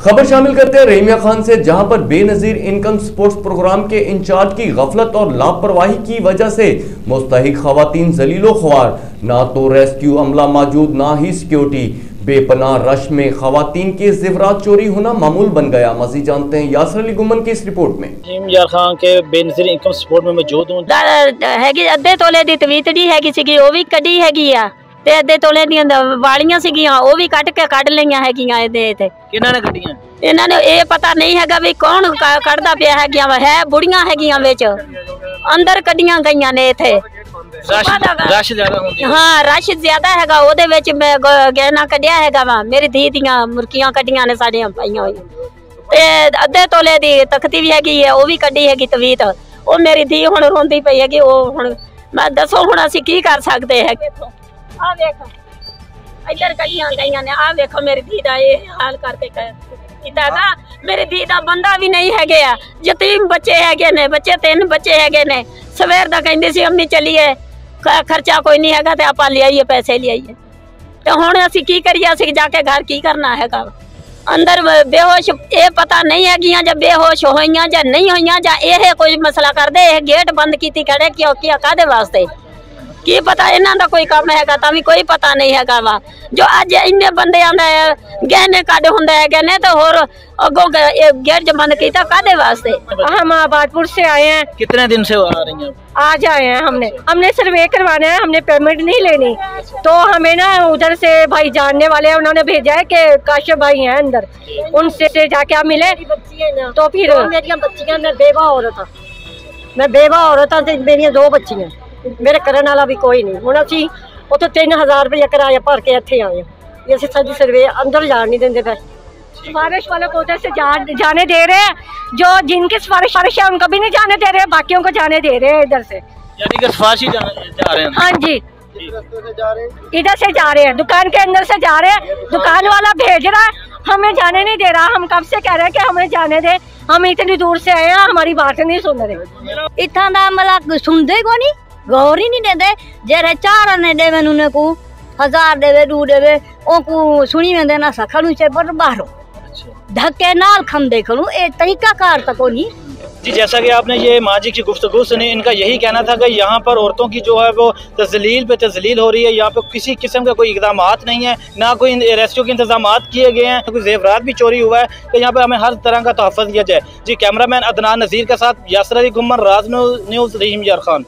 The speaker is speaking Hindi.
खबर शामिल करते हैं रहीमिया खान से, जहां पर बेनजीर इनकम स्पोर्ट्स प्रोग्राम के इंचार्ज की गफलत और लापरवाही की वजह से मुस्तहिक खवातीन जलीलो ख्वार, ना तो रेस्क्यू अमला मौजूद ना ही सिक्योरिटी। बेपनाह रश में खवातीन के ज़ेवरात चोरी होना मामूल बन गया। मज़ीद जानते हैं यासर अली गुमन की इस रिपोर्ट में। रहीमिया खान के बेनजीर इनकम सपोर्ट में मौजूद हूं। अद्धे तोले दी तवीतड़ी हैगी सी, वो भी कड़ी हैगी आ ते अद्धे तोले दी वालियां सीगियां, वो भी कट के कढ लईयां हैगियां। किन्हां ने कड्डियां? इन्हां ने ये पता नहीं हैगा भी कौन कढ़दा पिया हैगियां, है बुढ़ियां हैगियां विच अंदर कड्डियां गईयां ने। इत्थे रश ज्यादा होंदी है। हाँ, रश ज्यादा हैगा। ओदे विच मैं गहना कढ़िया हैगा वा, मेरी धी दियां मुर्कियां कड्डियां ने साडियां पाईयां होईयां ते अद्धे तोले दी तख्ती भी हैगी है, वो भी कड्डी हैगी तवीत। वो मेरी धी हुण रोंदी पई हैगी। वो हुण मैं दसो हुण असीं की कर सकदे है। आ देख इधर कड्डियां गईयां ने, आ देखो मेरी धी दा ये हाल करके कीतागा। मेरी धी दा बंदा भी नहीं हैगे आ, यतीम बच्चे हैगे ने, बच्चे 3 बच्चे हैगे ने। सवेर दा कहंदी सी अम्मी चलिए, खर्चा कोई नहीं हैगा ते आपां ले आइए, पैसे ले आइए। ते हुण असीं की करिए? असीं जाके घर की करना हैगा? अंदर बेहोश ये पता नहीं हैगियां, जब बेहोश होईयां जां नहीं होईयां, जां ये कोई मसला करदे। ये गेट बंद कीती खड़े क्यों किया, कादे वास्ते की पता? इन्हां दा कोई काम हैगा तां भी कोई पता नहीं हैगा वा। जो अज इन्ने बंदे आंदे गहने कड हुंदे हैगे ने ते होर अगों गेट ज बंद कीता कादे वास्ते? हम आबादपुर से आए हैं। कितने दिन से आ रही हैं? आज आए हैं। हमने सर्वे करवाना है, हमने पेमेंट नहीं लेनी। तो हमें ना उधर से भाई जानने वाले हैं, उन्होंने भेजा है कि काशिफ भाई हैं अंदर, उनसे जाके आप मिले। तो फिर मेरी बच्चियां, मैं बेवा औरत हाँ, मेरी 2 बच्चियां, मेरे करने वाला भी कोई नहीं। हुण असीं उत्थे 3000 रुपया किराया भर के इत्थे आए हैं। असीं साडी सर्वे अंदर जान नहीं देंदे पे। सिफारिश वालों को उधर से जाने दे रहे हैं, जो जिनकी सिफारिश है उनको भी नहीं जाने दे रहे, बाकियों को जाने दे रहे हैं इधर से। यानी कि सिफारिशी जा रहे हैं? हाँ जी, इधर से जा रहे हैं, दुकान के अंदर से जा रहे हैं। दुकान वाला भेज रहा है, हमें जाने नहीं दे रहा। हम कब से कह रहे हैं कि हमें जाने दे, हम इतनी दूर से आए हैं, हमारी बात नहीं सुन रहे। इत्थां दा मतलब सुनदे को नहीं, गौर ही नहीं देंदे। जेरे 4 ने देवे उन्हें को 1000 देवे, 2 देवे, ओ को सुनी वेंदे ना सखलू से पर बाहरों धक्के नाल खंदे खलू। ए तरीका कार तक नहीं जी। जैसा कि आपने ये माजी की गुफ्तगू सुनी, इनका यही कहना था कि यहाँ पर औरतों की जो है वो तजलील पे तजलील हो रही है। यहाँ पे किसी किस्म का कोई इकदाम नहीं है, ना कोई रेस्क्यू के इंतजाम किए गए हैं, कोई जेवरात भी चोरी हुआ है। तो यहाँ पे हमें हर तरह का तहफ़्फ़ुज़ दिया जाए। जी, कैमरामैन अदनान नज़ीर के साथ यासर अली गुमन, राज न्यूज़, रहीमिया खान।